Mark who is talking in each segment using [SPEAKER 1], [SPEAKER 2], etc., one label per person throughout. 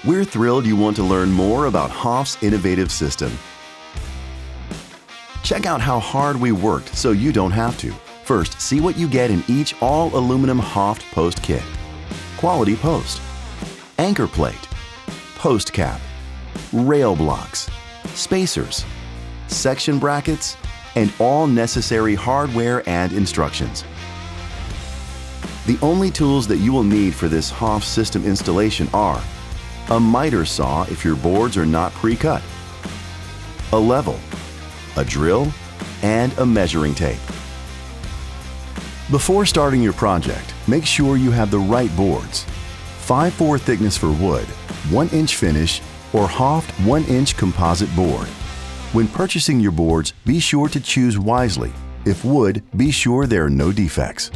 [SPEAKER 1] We're thrilled you want to learn more about Hoft's innovative system. Check out how hard we worked so you don't have to. First, see what you get in each all-aluminum Hoft post kit. Quality post, anchor plate, post cap, rail blocks, spacers, section brackets, and all necessary hardware and instructions. The only tools that you will need for this Hoft system installation are a miter saw if your boards are not pre-cut, a level, a drill, and a measuring tape. Before starting your project, make sure you have the right boards. 5/4 thickness for wood, 1-inch finish, or Hoft 1-inch composite board. When purchasing your boards, be sure to choose wisely. If wood, be sure there are no defects.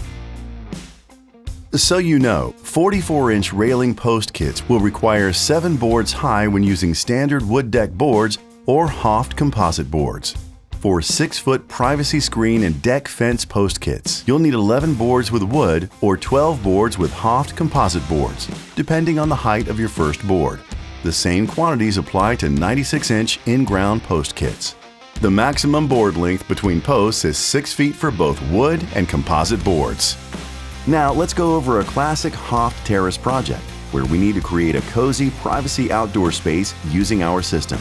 [SPEAKER 1] So you know, 44-inch railing post kits will require 7 boards high when using standard wood deck boards or Hoft composite boards. For 6-foot privacy screen and deck fence post kits, you'll need 11 boards with wood or 12 boards with Hoft composite boards, depending on the height of your first board. The same quantities apply to 96-inch in-ground post kits. The maximum board length between posts is 6 feet for both wood and composite boards. Now let's go over a classic Hoft terrace project where we need to create a cozy privacy outdoor space using our system.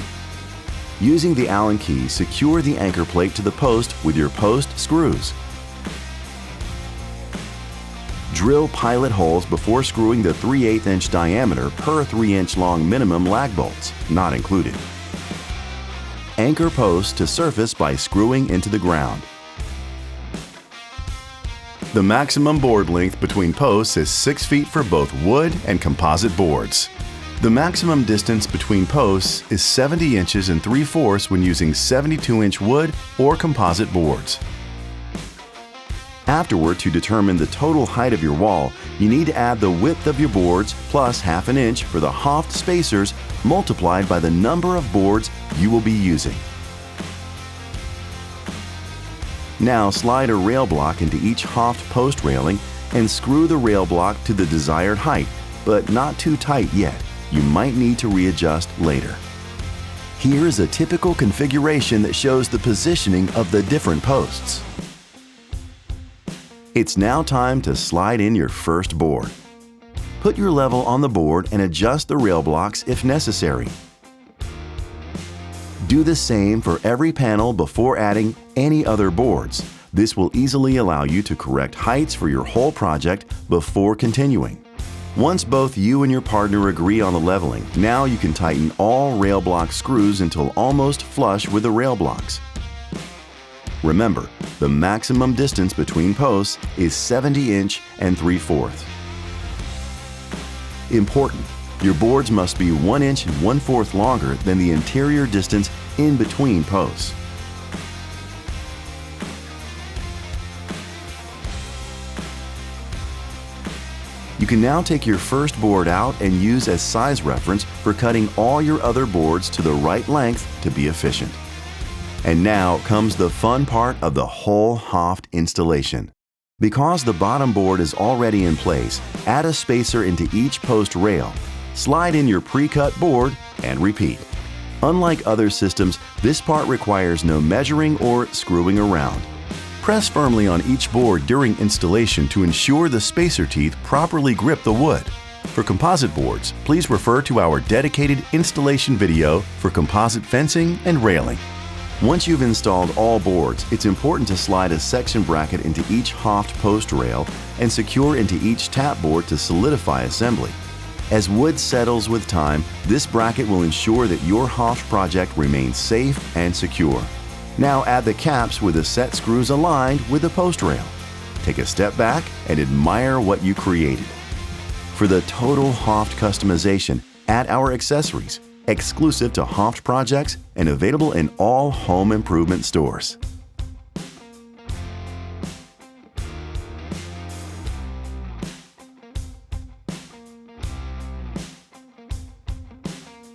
[SPEAKER 1] Using the Allen key, secure the anchor plate to the post with your post screws. Drill pilot holes before screwing the 3/8-inch diameter per 3-inch long minimum lag bolts, not included. Anchor posts to surface by screwing into the ground. The maximum board length between posts is 6 feet for both wood and composite boards. The maximum distance between posts is 70 inches and 3/4 when using 72-inch wood or composite boards. Afterward, to determine the total height of your wall, you need to add the width of your boards plus 1/2 inch for the Hoft spacers multiplied by the number of boards you will be using. Now slide a rail block into each Hoft post railing and screw the rail block to the desired height, but not too tight yet. You might need to readjust later. Here is a typical configuration that shows the positioning of the different posts. It's now time to slide in your first board. Put your level on the board and adjust the rail blocks if necessary. Do the same for every panel before adding any other boards. This will easily allow you to correct heights for your whole project before continuing. Once both you and your partner agree on the leveling, now you can tighten all rail block screws until almost flush with the rail blocks. Remember, the maximum distance between posts is 70-inch and 3/4. Important: your boards must be 1 inch and 1/4 longer than the interior distance in between posts. You can now take your first board out and use as size reference for cutting all your other boards to the right length to be efficient. And now comes the fun part of the whole Hoft installation. Because the bottom board is already in place, add a spacer into each post rail, slide in your pre-cut board, and repeat. Unlike other systems, this part requires no measuring or screwing around. Press firmly on each board during installation to ensure the spacer teeth properly grip the wood. For composite boards, please refer to our dedicated installation video for composite fencing and railing. Once you've installed all boards, it's important to slide a section bracket into each Hoft post rail and secure into each tap board to solidify assembly. As wood settles with time, this bracket will ensure that your Hoft project remains safe and secure. Now add the caps with the set screws aligned with the post rail. Take a step back and admire what you created. For the total Hoft customization, add our accessories, exclusive to Hoft projects and available in all home improvement stores.